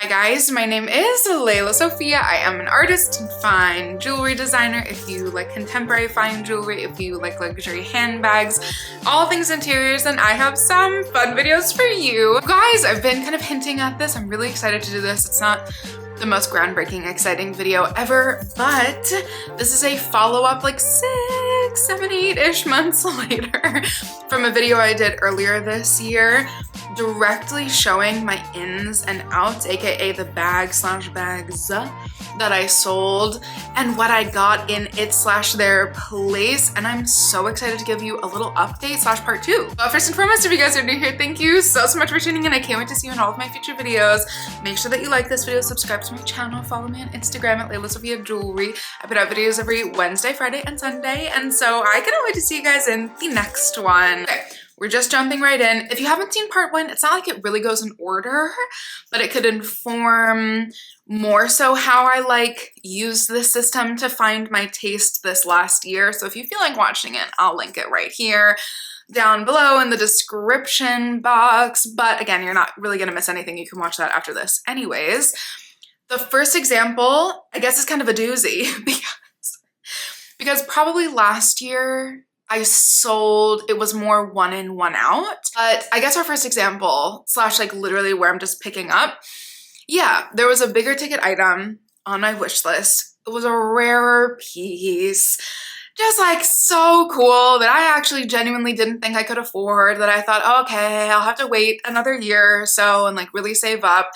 Hi guys, my name is Lelasophia. I am an artist and fine jewelry designer. If you like contemporary fine jewelry, if you like luxury handbags, all things interiors, then I have some fun videos for you. Guys, I've been kind of hinting at this. I'm really excited to do this. It's not the most groundbreaking, exciting video ever, but this is a follow-up like 6, 7, 8-ish months later from a video I did earlier this year, directly showing my ins and outs, aka the bags that I sold and what I got in it/their place. And I'm so excited to give you a little update / part 2. But first and foremost, if you guys are new here, thank you so much for tuning in. I can't wait to see you in all of my future videos. Make sure that you like this video, subscribe to my channel, follow me on Instagram at lelasophia jewelry. I put out videos every Wednesday, Friday, and Sunday, and so I cannot wait to see you guys in the next one. Okay. We're just jumping right in. If you haven't seen part 1, it's not like it really goes in order, but it could inform more so how I like use this system to find my taste this last year. So if you feel like watching it, I'll link it right here down below in the description box. But again, you're not really gonna miss anything. You can watch that after this anyways. The first example, I guess, is kind of a doozy because probably last year, I sold, it was more one in, one out. But I guess our first example, / like literally where I'm just picking up, yeah, there was a bigger ticket item on my wish list. It was a rarer piece, just like so cool that I actually genuinely didn't think I could afford, that I thought, okay, I'll have to wait another year or so and like really save up.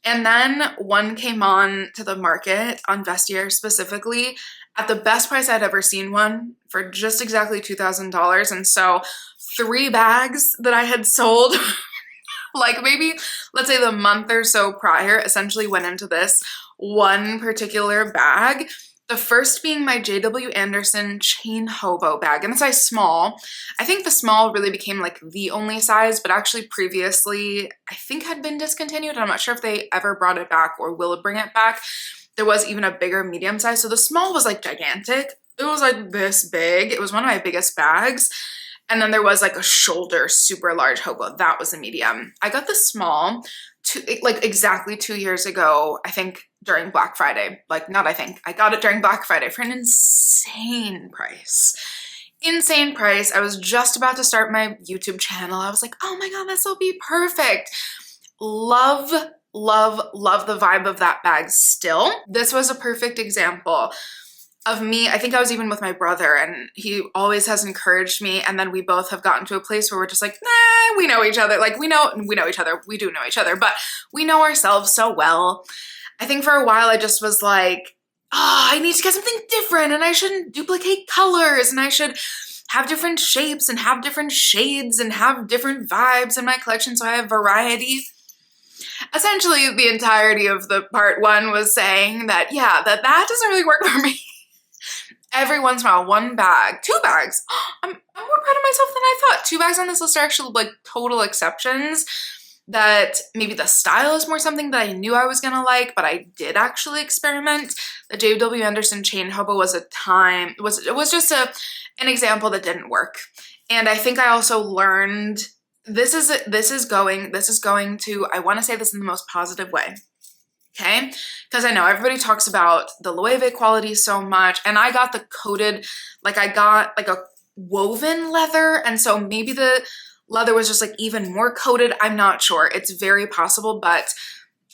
And then one came on to the market on Vestiaire specifically at the best price I'd ever seen one, for just exactly $2,000. And so 3 bags that I had sold, like maybe let's say the month or so prior, essentially went into this one particular bag. The first being my J.W. Anderson chain hobo bag, and the size small. I think the small really became like the only size, but actually previously I think had been discontinued. I'm not sure if they ever brought it back or will bring it back. There was even a bigger medium size. So the small was like gigantic. It was like this big. It was one of my biggest bags. And then there was like a shoulder super large hobo. That was a medium. I got the small like exactly 2 years ago, I think during Black Friday. Like not I think, I got it during Black Friday for an insane price. Insane price. I was just about to start my YouTube channel. I was like, oh my God, this will be perfect. Love the vibe of that bag still. This was a perfect example of me. I think I was even with my brother and he always has encouraged me, and then we both have gotten to a place where we're just like, nah, we know each other. Like we know each other. We do know each other, but we know ourselves so well. I think for a while I just was like, oh, I need to get something different and I shouldn't duplicate colors and I should have different shapes and have different shades and have different vibes in my collection so I have variety. Essentially, the entirety of the part 1 was saying that, yeah, that doesn't really work for me. Every once in a while, 1 bag, 2 bags. I'm more proud of myself than I thought. 2 bags on this list are actually like total exceptions, that maybe the style is more something that I knew I was gonna like, but I did actually experiment. The J.W. Anderson chain hobo was it was just an example that didn't work. And I think I also learned this is going to, I want to say this in the most positive way, okay? Because I know everybody talks about the Loewe quality so much, and I got the coated, like I got like a woven leather, and so maybe the leather was just like even more coated. I'm not sure. It's very possible, but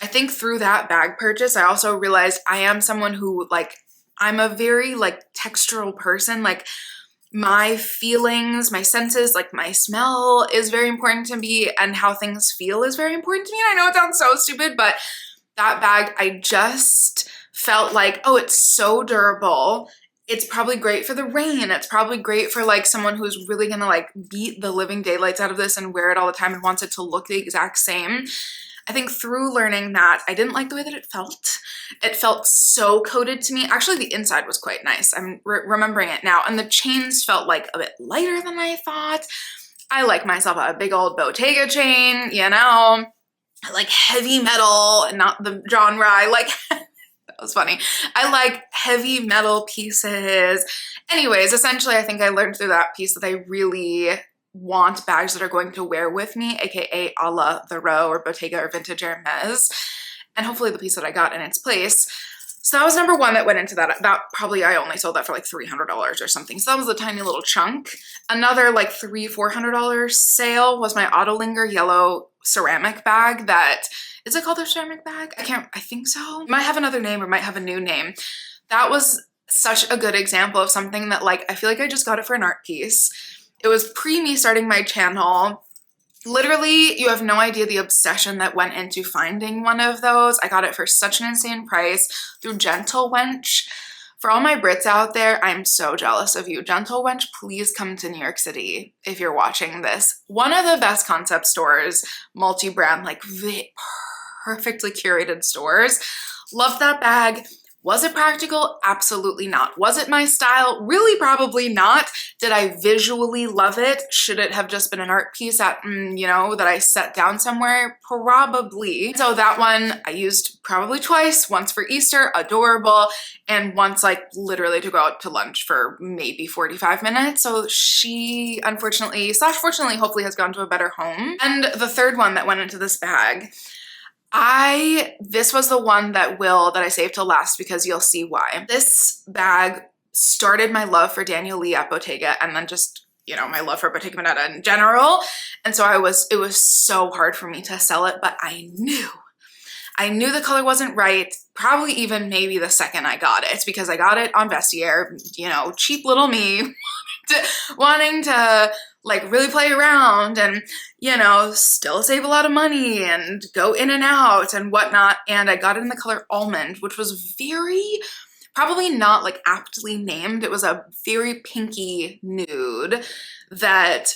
I think through that bag purchase, I also realized I am someone who like, I'm a very like textural person. Like my feelings, my senses, like my smell is very important to me, and how things feel is very important to me. And I know it sounds so stupid, but that bag, I just felt like, oh, it's so durable. It's probably great for the rain. It's probably great for like someone who's really gonna like beat the living daylights out of this and wear it all the time and wants it to look the exact same. I think through learning that, I didn't like the way that it felt. It felt so coated to me. Actually, the inside was quite nice. I'm remembering it now. And the chains felt like a bit lighter than I thought. I like myself a big old Bottega chain, you know. I like heavy metal and not the genre. I like, that was funny. I like heavy metal pieces. Anyways, essentially, I think I learned through that piece that I really want bags that are going to wear with me, aka a la the Row or Bottega or Vintage Hermes. and hopefully the piece that I got in its place. So that was number one that went into that. That probably, I only sold that for like $300 or something. So that was a tiny little chunk. Another like $400 sale was my Autolinger yellow ceramic bag that, is it called a ceramic bag? I think so. It might have another name or might have a new name. That was such a good example of something that like, I feel like I just got it for an art piece. It was pre me starting my channel. Literally, you have no idea the obsession that went into finding one of those. I got it for such an insane price through Gentle Wench. For all my Brits out there, I'm so jealous of you. Gentle Wench, please come to New York City if you're watching this. One of the best concept stores, multi-brand, like perfectly curated stores. Love that bag. Was it practical? Absolutely not. Was it my style? Really probably not. Did I visually love it? Should it have just been an art piece that, you know, that I set down somewhere? Probably. So that one I used probably twice, once for Easter, adorable, and once like literally to go out to lunch for maybe 45 minutes. So she unfortunately, slash fortunately, hopefully has gone to a better home. And the third one that went into this bag, this was the one that I saved till last because you'll see why. This bag started my love for Daniel Lee at Bottega and then just, you know, my love for Bottega Veneta in general. And so it was so hard for me to sell it, but I knew the color wasn't right, probably even maybe the second I got it, because I got it on Vestiaire, you know, cheap little me, wanting to like really play around and, you know, still save a lot of money and go in and out and whatnot. And I got it in the color Almond, which was probably not like aptly named. It was a very pinky nude that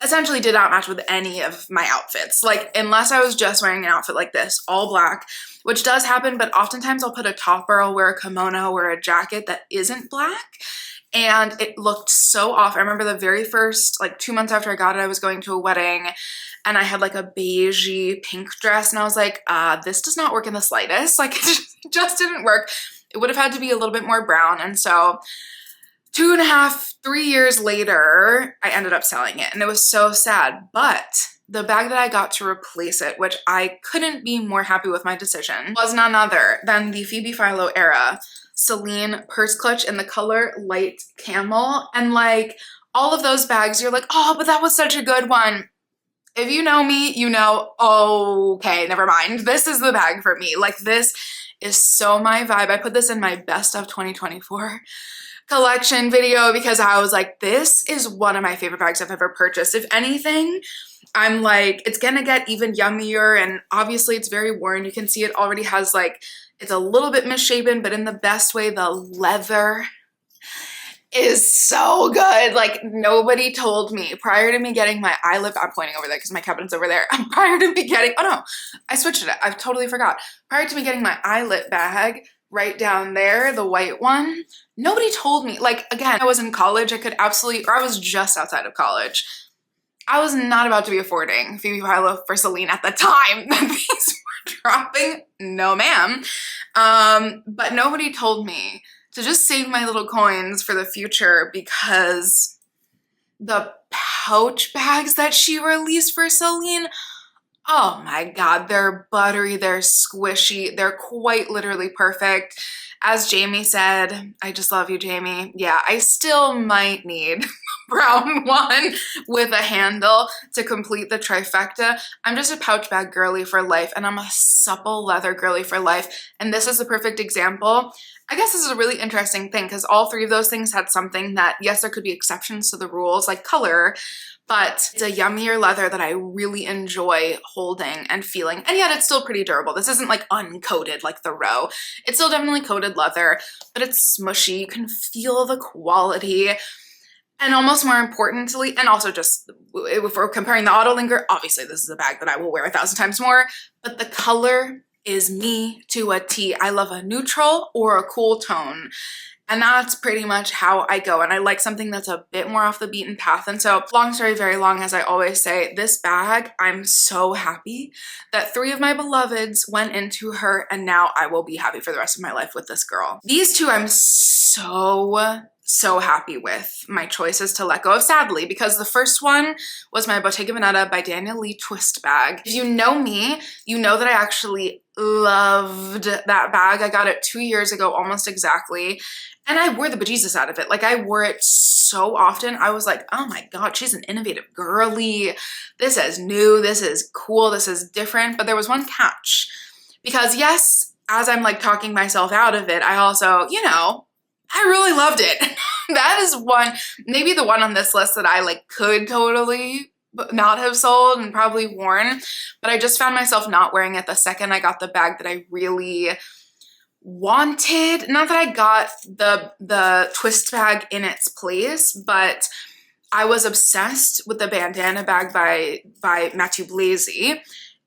essentially did not match with any of my outfits. Like, unless I was just wearing an outfit like this, all black, which does happen, but oftentimes I'll put a top or I'll wear a kimono or a jacket that isn't black. And it looked so off. I remember the very first, like 2 months after I got it, I was going to a wedding and I had like a beigey pink dress and I was like, this does not work in the slightest. Like it just didn't work. It would have had to be a little bit more brown. And so 2.5, 3 years later, I ended up selling it and it was so sad. But the bag that I got to replace it, which I couldn't be more happy with my decision, was none other than the Phoebe Philo era Celine purse clutch in the color light camel. And like all of those bags, you're like, oh, but that was such a good one. If you know me, you know, okay, never mind. This is the bag for me. Like this is so my vibe. I put this in my best of 2024 collection video because I was like, this is one of my favorite bags I've ever purchased. If anything, I'm like, it's gonna get even yummier, and obviously it's very worn. You can see it already has like, it's a little bit misshapen, but in the best way. The leather is so good. Like nobody told me prior to me getting my eyelid, I'm pointing over there because my cabinet's over there. Prior to me getting, oh no, I switched it. I totally forgot. Prior to me getting my eyelet bag right down there, the white one, nobody told me. Like again, I was in college. I was just outside of college. I was not about to be affording Phoebe Philo for Celine at the time that these were dropping. No, ma'am. But nobody told me to just save my little coins for the future because the pouch bags that she released for Celine, oh my God, they're buttery, they're squishy, they're quite literally perfect. As Jamie said, I just love you, Jamie. Yeah, I still might need brown one with a handle to complete the trifecta. I'm just a pouch bag girly for life, and I'm a supple leather girly for life. And this is the perfect example. I guess this is a really interesting thing because all three of those things had something that, yes, there could be exceptions to the rules like color, but it's a yummier leather that I really enjoy holding and feeling. And yet it's still pretty durable. This isn't like uncoated like the Row. It's still definitely coated leather, but it's smushy. You can feel the quality. And almost more importantly, and also just if we're comparing the Autolinger, obviously this is a bag that I will wear 1,000 times more, but the color is me to a T. I love a neutral or a cool tone. And that's pretty much how I go. And I like something that's a bit more off the beaten path. And so, long story very long, as I always say, this bag, I'm so happy that 3 of my beloveds went into her, and now I will be happy for the rest of my life with this girl. These 2 I'm so happy with my choices to let go of, sadly, because the first one was my Bottega Veneta by Daniel Lee twist bag. If you know me, you know that I actually loved that bag. I got it 2 years ago, almost exactly. And I wore the bejesus out of it. Like I wore it so often. I was like, oh my God, she's an innovative girly. This is new. This is cool. This is different. But there was one catch because yes, as I'm like talking myself out of it, I also, you know, I really loved it. That is one, maybe the one on this list that I like could totally not have sold and probably worn, but I just found myself not wearing it the second I got the bag that I really wanted. Not that I got the twist bag in its place, but I was obsessed with the bandana bag by Matthew Blazy.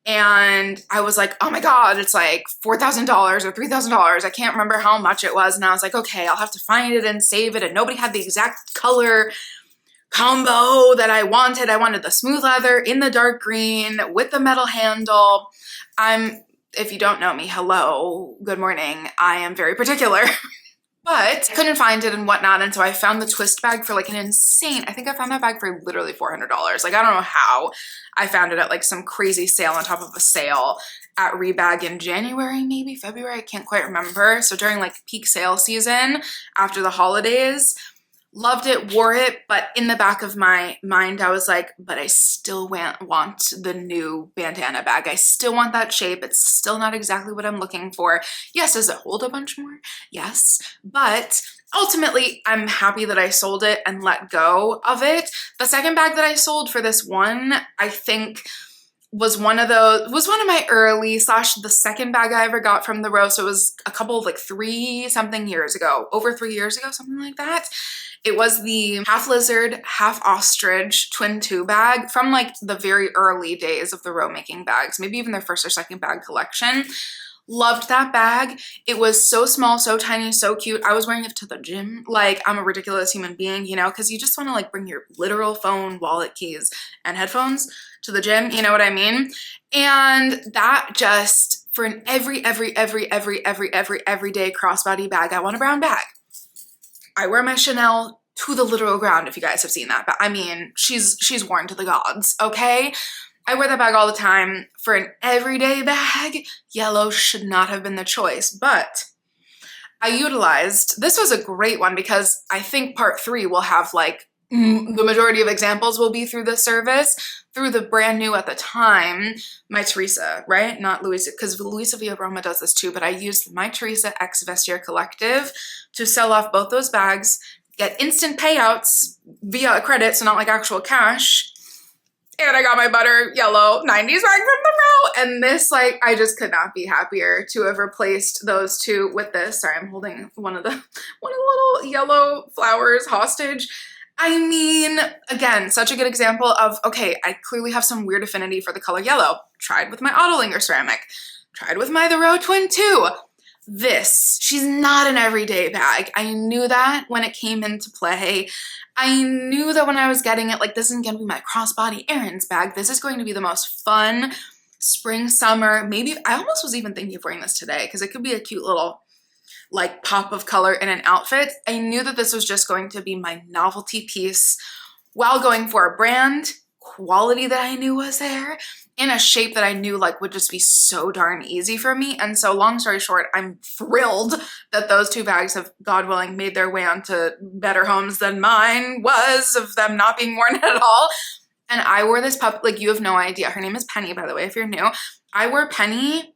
And I was like, oh my God, it's like $4,000 or $3,000. I can't remember how much it was. And I was like, okay, I'll have to find it and save it. And nobody had the exact color combo that I wanted. I wanted the smooth leather in the dark green with the metal handle. If you don't know me, hello, good morning. I am very particular. But I couldn't find it and whatnot, and so I found the twist bag for like an insane, I think I found that bag for literally $400. Like, I don't know how I found it at like some crazy sale on top of a sale at Rebag in January, maybe February, I can't quite remember. So during like peak sale season after the holidays, loved it, wore it, but in the back of my mind, I was like, but I still want the new bandana bag. I still want that shape. It's still not exactly what I'm looking for. Yes, does it hold a bunch more? Yes, but ultimately, I'm happy that I sold it and let go of it. The second bag that I sold for this one, I think was one of my early / the second bag I ever got from the row. So it was a couple of like 3 something years ago, over 3 years ago, something like that. It was the half lizard, half ostrich twin two bag from like the very early days of the row making bags, maybe even their first or second bag collection. Loved that bag. It was so small, so tiny, so cute. I was wearing it to the gym. Like, I'm a ridiculous human being, you know, because you just want to like bring your literal phone, wallet, keys, and headphones to the gym, you know what I mean? And that just, for an everyday crossbody bag, I want a brown bag. I wear my Chanel to the literal ground, if you guys have seen that, but I mean, she's worn to the gods, okay? I wear that bag all the time. For an everyday bag, yellow should not have been the choice, but I utilized, this was a great one because I think part 3 will have like, the majority of examples will be through this service, through the brand new at the time, My Teresa, right? Not Louis, because Louis Roma does this too, but I used My Teresa X Vestiaire Collective to sell off both those bags, get instant payouts via credit, so not like actual cash. And I got my butter yellow 90s bag from the row. And this, like, I just could not be happier to have replaced those two with this. Sorry, I'm holding one of the little yellow flowers hostage. I mean, again, such a good example of, okay, I clearly have some weird affinity for the color yellow. Tried with my Autolinger ceramic. Tried with my The Row Twin 2. This, she's not an everyday bag. I knew that when it came into play. I knew that when I was getting it, like, this isn't going to be my crossbody errands bag. This is going to be the most fun spring, summer. Maybe, I almost was even thinking of wearing this today because it could be a cute little like pop of color in an outfit. I knew that this was just going to be my novelty piece while going for a brand quality that I knew was there in a shape that I knew like would just be so darn easy for me. And so long story short, I'm thrilled that those two bags have, God willing, made their way onto better homes than mine was, of them not being worn at all. And I wore this pup, like, you have no idea. Her name is Penny, by the way, if you're new. I wore Penny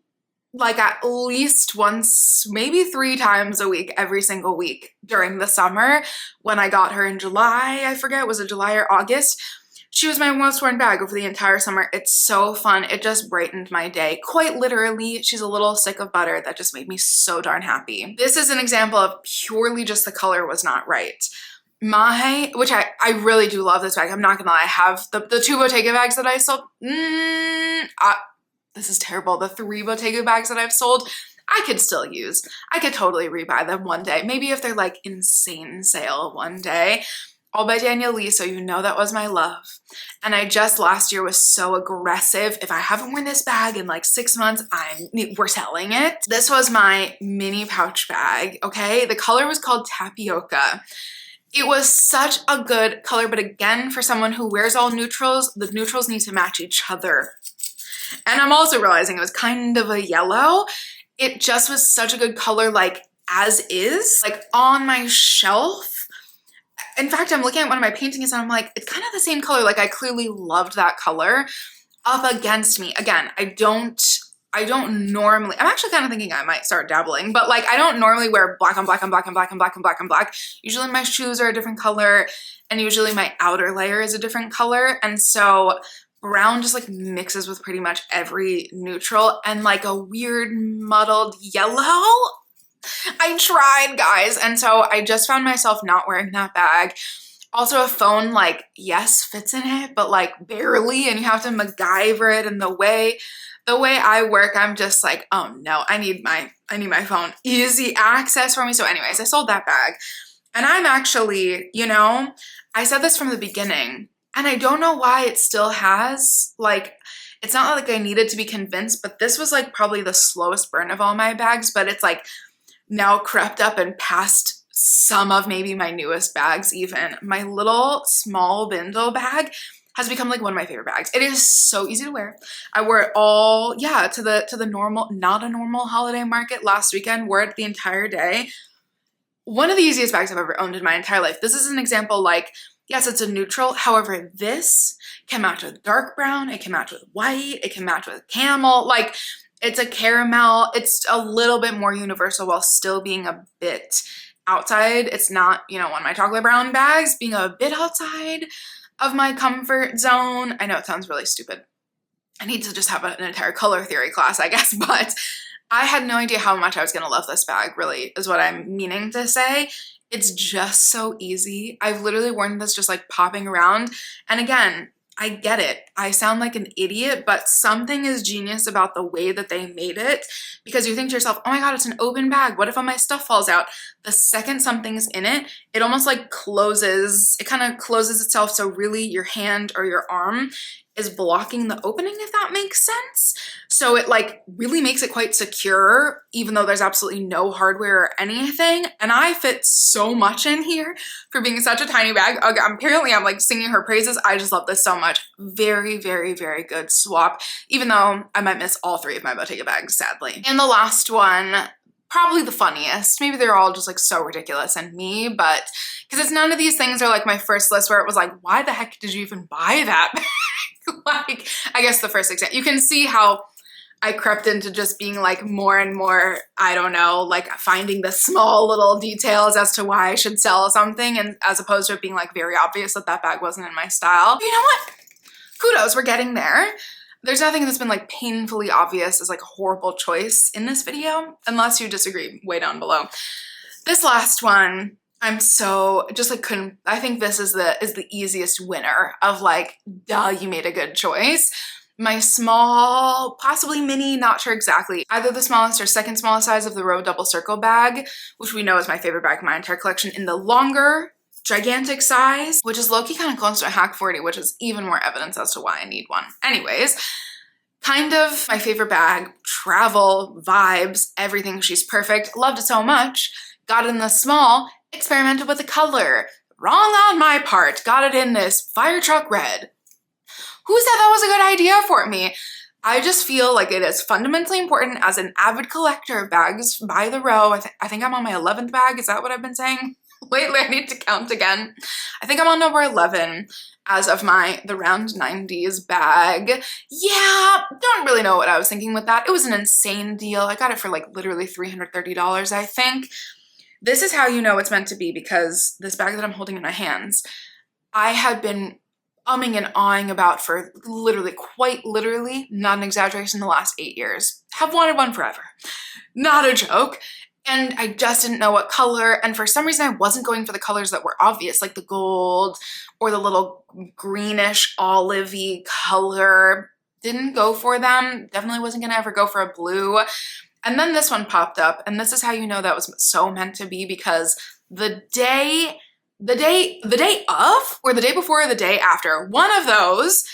like at least once, maybe 3 times a week, every single week during the summer. When I got her in July, I forget, was it July or August? She was my most worn bag over the entire summer. It's so fun. It just brightened my day. Quite literally, she's a little stick of butter that just made me so darn happy. This is an example of purely just the color was not right. Which I really do love this bag. I'm not gonna lie. I have the 2 Bottega bags that I sold. This is terrible. The 3 Bottega bags that I've sold, I could still use. I could totally rebuy them one day. Maybe if they're like insane sale one day. All by Daniel Lee, so you know that was my love. And I just last year was so aggressive. If I haven't worn this bag in like 6 months, we're selling it. This was my mini pouch bag, okay? The color was called Tapioca. It was such a good color, but again, for someone who wears all neutrals, the neutrals need to match each other. And I'm also realizing it was kind of a yellow. It just was such a good color, like as is, like on my shelf. In fact, I'm looking at one of my paintings and I'm like, it's kind of the same color. Like I clearly loved that color. Up against me. Again, I don't normally, I'm actually kind of thinking I might start dabbling, but like I don't normally wear black on black on black on black on black on black on black. Usually my shoes are a different color and usually my outer layer is a different color. And so brown just like mixes with pretty much every neutral, and like a weird muddled yellow. I tried, guys. And so I just found myself not wearing that bag. Also a phone, like, yes, fits in it, but like barely, and you have to MacGyver it. And the way I work, I'm just like, oh no, I need my phone. Easy access for me. So anyways, I sold that bag. And I'm actually, you know, I said this from the beginning, and I don't know why it still has, like, it's not like I needed to be convinced, but this was like probably the slowest burn of all my bags, but it's like now crept up and past some of maybe my newest bags even. My little small bindle bag has become like one of my favorite bags. It is so easy to wear. I wore it all, yeah, to the normal, not a normal holiday market last weekend, wore it the entire day. One of the easiest bags I've ever owned in my entire life. This is an example, like, yes, it's a neutral. However, this can match with dark brown. It can match with white. It can match with camel. Like, it's a caramel. It's a little bit more universal while still being a bit outside. It's not, you know, one of my chocolate brown bags being a bit outside of my comfort zone. I know it sounds really stupid. I need to just have an entire color theory class, I guess, but I had no idea how much I was gonna love this bag, really, is what I'm meaning to say. It's just so easy. I've literally worn this just like popping around. And again, I get it. I sound like an idiot, but something is genius about the way that they made it, because you think to yourself, oh my God, it's an open bag. What if all my stuff falls out? The second something's in it, it almost like closes, it kind of closes itself. So really your hand or your arm is blocking the opening, if that makes sense. So it like really makes it quite secure, even though there's absolutely no hardware or anything. And I fit so much in here for being such a tiny bag. Okay, apparently I'm like singing her praises. I just love this so much. Very, very, very good swap, even though I might miss all three of my Bottega bags, sadly. And the last one, probably the funniest. Maybe they're all just like so ridiculous and me, but because it's none of these things are like my first list where it was like, why the heck did you even buy that bag? Like, I guess the first example, you can see how I crept into just being like more and more, I don't know, like finding the small little details as to why I should sell something, and as opposed to it being like very obvious that that bag wasn't in my style. But you know what? Kudos, we're getting there. There's nothing that's been like painfully obvious as like a horrible choice in this video, unless you disagree way down below. This last one, I'm so just like couldn't, I think this is the easiest winner of like, duh, you made a good choice. My small, possibly mini, not sure exactly, either the smallest or second smallest size of the Row Double Circle bag, which we know is my favorite bag in my entire collection, in the longer, gigantic size, which is low-key kind of close to a Hack 40, which is even more evidence as to why I need one. Anyways, kind of my favorite bag, travel, vibes, everything. She's perfect. Loved it so much. Got it in the small, experimented with the color. Wrong on my part. Got it in this fire truck red. Who said that was a good idea for me? I just feel like it is fundamentally important as an avid collector of bags by the row. I think I'm on my 11th bag. Is that what I've been saying? Lately, I need to count again. I think I'm on number 11 as of the round 90s bag. Yeah, don't really know what I was thinking with that. It was an insane deal. I got it for like literally $330, I think. This is how you know it's meant to be, because this bag that I'm holding in my hands, I had been umming and awing about for literally, quite literally, not an exaggeration, the last 8 years. Have wanted one forever. Not a joke. And I just didn't know what color, and for some reason I wasn't going for the colors that were obvious, like the gold or the little greenish olivey color. Didn't go for them. Definitely wasn't gonna ever go for a blue. And then this one popped up, and this is how you know that was so meant to be, because the day of, or the day before or the day after, one of those,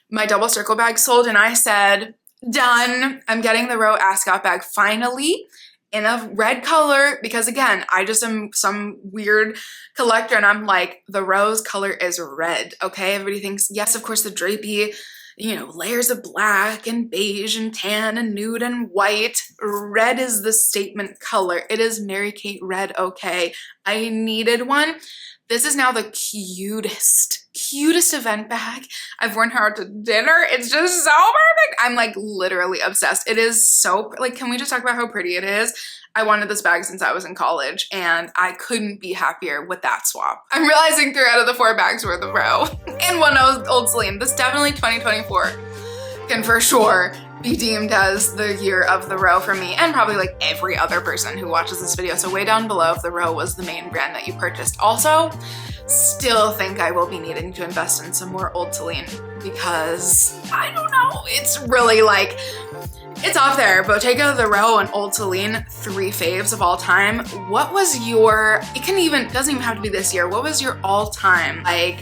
my double circle bag sold, and I said, done. I'm getting the Row Ascot bag finally in a red color, because again, I just am some weird collector and I'm like, the Row's color is red, okay? Everybody thinks, yes, of course, the drapey, you know, layers of black and beige and tan and nude and white. Red is the statement color. It is Mary Kate red, okay? I needed one. This is now the cutest event bag. I've worn her out to dinner. It's just so perfect. I'm like literally obsessed. It is so, like, can we just talk about how pretty it is? I wanted this bag since I was in college and I couldn't be happier with that swap. I'm realizing 3 out of the 4 bags were the Row and one Old Celine. This definitely 2024 can for sure be deemed as the year of the Row for me and probably like every other person who watches this video. So way down below if the Row was the main brand that you purchased. Also, still think I will be needing to invest in some more Old Celine because I don't know, it's really like, it's off there. Bottega, the Row, and Old Celine, 3 faves of all time. What was your, doesn't even have to be this year, what was your all-time, like,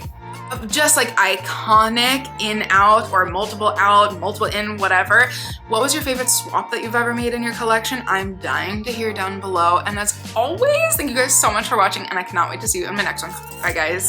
just like iconic in out or multiple out, multiple in, whatever? What was your favorite swap that you've ever made in your collection? I'm dying to hear down below. And as always, thank you guys so much for watching and I cannot wait to see you in my next one. Bye guys.